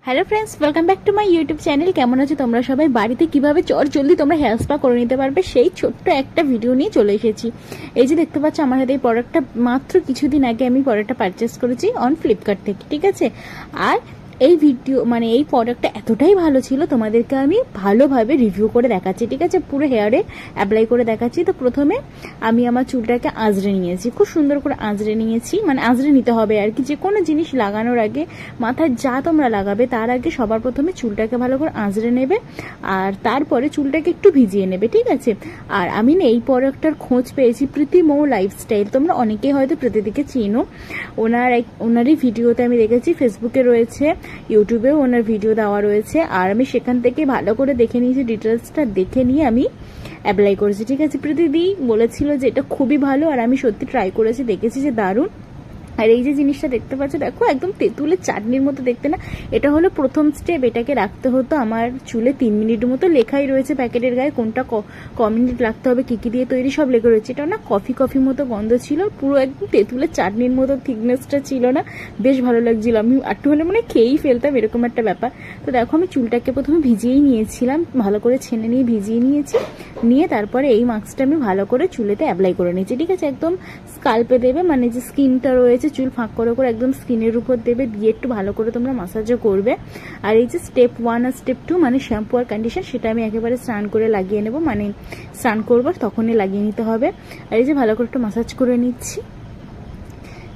Hello friends, welcome back to my YouTube channel. কেমন আছো তোমরা সবাই? বাড়িতে কিভাবে জলদি তোমরা হেয়ার স্পা করে নিতে পারবে সেই ছোট্ট একটা ভিডিও নিয়ে চলে এসেছি। এই যে দেখতে পাচ্ছ আমার হাতে এই প্রোডাক্টটা মাত্র কিছুদিন আগে আমি প্রোডাক্টটা পারচেস করেছি অন ফ্লিপকার্ট থেকে, ঠিক আছে। আর এই ভিডিও এই প্রোডাক্টটা এতটাই ভালো ছিল, তোমাদেরকে আমি ভালোভাবে রিভিউ করে দেখাচ্ছি, ঠিক আছে। পুরো হেয়ারে অ্যাপ্লাই করে দেখাচ্ছি। তো প্রথমে আমি আমার চুলটাকে আঁচড়ে নিয়েছি, খুব সুন্দর করে আঁচড়ে নিয়েছি। আঁচড়ে নিতে হবে আর কি। যে কোনো জিনিস লাগানোর আগে, মাথায় যা তোমরা লাগাবে তার আগে সবার প্রথমে চুলটাকে ভালো করে আঁচড়ে নেবে, আর তারপরে চুলটাকে একটু ভিজিয়ে নেবে, ঠিক আছে। আর আমি এই প্রোডাক্টটার খোঁজ পেয়েছি প্রীতি মৌ লাইফস্টাইল। তোমরা অনেকেই হয়তো প্রীতিদিকে চিনো। ওনারই ভিডিওতে আমি দেখেছি, ফেসবুকে রয়েছে, ইউটিউবেও ওনার ভিডিও দেওয়া রয়েছে। আর আমি সেখান থেকে ভালো করে দেখে নিয়েছি, ডিটেলসটা দেখে নিয়ে আমি অ্যাপ্লাই করেছি, ঠিক আছে। প্রীতিদি বলেছিল যে এটা খুবই ভালো, আর আমি সত্যি ট্রাই করেছি, দেখেছি যে দারুণ। আর এই যে জিনিসটা দেখতে পাচ্ছ, দেখো একদম তেঁতুলের চাটনির মতো দেখতে না? এটা হলো প্রথম স্টেপ। এটাকে রাখতে হতো আমার চুলে 3 মিনিট মতো, লেখাই রয়েছে প্যাকেটের গায়ে কোনটা ক মিনিট রাখতে হবে, কি কি দিয়ে তৈরি সব লেখা রয়েছে। এটা না কফি মতো গন্ধ ছিল, পুরো একদম তেঁতুলের চাটনির মতো থিকনেসটা ছিল না, বেশ ভালো লাগছিল। আমি একটু হলে খেয়েই ফেলতাম, এরকম একটা ব্যাপার। তো দেখো আমি চুলটাকে প্রথমে ভিজিয়েই নিয়েছিলাম, ভালো করে ছেনে নিয়ে ভিজিয়ে নিয়েছি। নিয়ে তারপরে এই মাস্কটা আমি ভালো করে চুলেতে অ্যাপ্লাই করে নিয়েছি, ঠিক আছে। একদম স্কাল্পে দেবে, যে স্কিনটা রয়েছে চুল ফাঁক করে একদম স্কিনের উপর দেবে, দিয়ে একটু ভালো করে তোমরা মাসাজও করবে। আর এই যে স্টেপ 1 আর স্টেপ 2 শ্যাম্পু আর কন্ডিশন, সেটা আমি একেবারে স্নান করে লাগিয়ে নেবো, স্নান করবো তখনই লাগিয়ে নিতে হবে। আর এই যে ভালো করে একটু মাসাজ করে নিচ্ছি।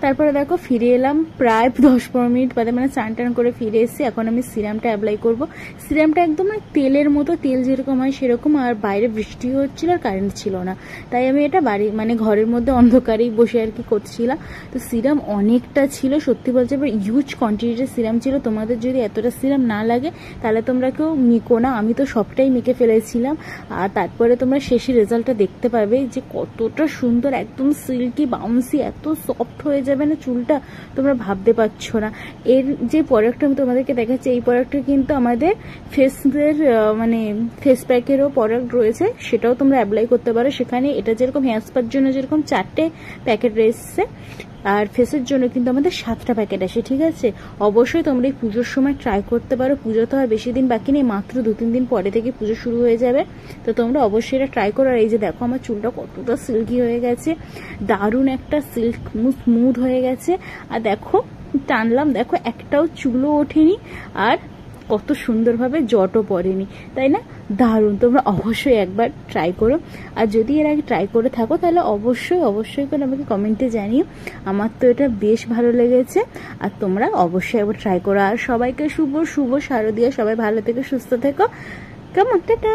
তারপরে দেখো ফিরে এলাম প্রায় 10-15 মিনিট বাদে, স্নান টান করে ফিরে এসেছি। এখন আমি সিরামটা অ্যাপ্লাই করব। সিরামটা একদম তেলের মতো, তেল যেরকম হয় সেরকম। আর বাইরে বৃষ্টি হচ্ছিল আর কারেন্ট ছিল না, তাই আমি এটা বাড়ি ঘরের মধ্যে অন্ধকারেই বসে আর কি করছিলাম। তো সিরাম অনেকটা ছিল, সত্যি বলছে, এবার হিউজ কোয়ান্টিটির সিরাম ছিল। তোমাদের যদি এতটা সিরাম না লাগে তাহলে তোমরা কেউ মেখো না, আমি তো সবটাই মেখে ফেলেছিলাম। আর তারপরে তোমরা শেষে রেজাল্টটা দেখতে পাবে যে কতটা সুন্দর, একদম সিল্কি বাউন্সি, এত সফট হয়ে যাবে না চুলটা, তোমরা ভাবতে পারছো না। এর যে প্রোডাক্টটা আমি তোমাদেরকে দেখাচ্ছি, এই প্রোডাক্টটা কিন্তু আমাদের ফেসের ফেস প্যাকেরও প্রোডাক্ট রয়েছে, সেটাও তোমরা অ্যাপ্লাই করতে পারো। সেখানে এটা যেরকম হেয়ার স্পার জন্য যেরকম 4টে প্যাকেট রয়েছে, আর ফেসের জন্য কিন্তু আমাদের 7টা প্যাকেট আসে, ঠিক আছে। অবশ্যই তোমরা এই পুজোর সময় ট্রাই করতে পারো। পুজো তো আর বেশি দিন বাকি নেই, মাত্র 2-3 দিন পরে থেকে পুজো শুরু হয়ে যাবে। তো তোমরা অবশ্যই এটা ট্রাই করো। আর এই যে দেখো আমার চুলটা কতটা সিল্কি হয়ে গেছে, দারুণ একটা সিল্ক স্মুথ হয়ে গেছে। আর দেখো টানলাম, দেখো একটাও চুলও ওঠেনি, আর কত সুন্দরভাবে জটও পড়েনি, তাই না? দারুণ। তোমরা অবশ্যই একবার ট্রাই করো। আর যদি এর আগে ট্রাই করে থাকো তাহলে অবশ্যই করে আমাকে কমেন্টে জানিও। আমার তো এটা বেশ ভালো লেগেছে, আর তোমরা অবশ্যই একবার ট্রাই করো। আর সবাইকে শুভ শারদীয়া, সবাই ভালো থেকো, সুস্থ থেকো, কেমন? টাটা।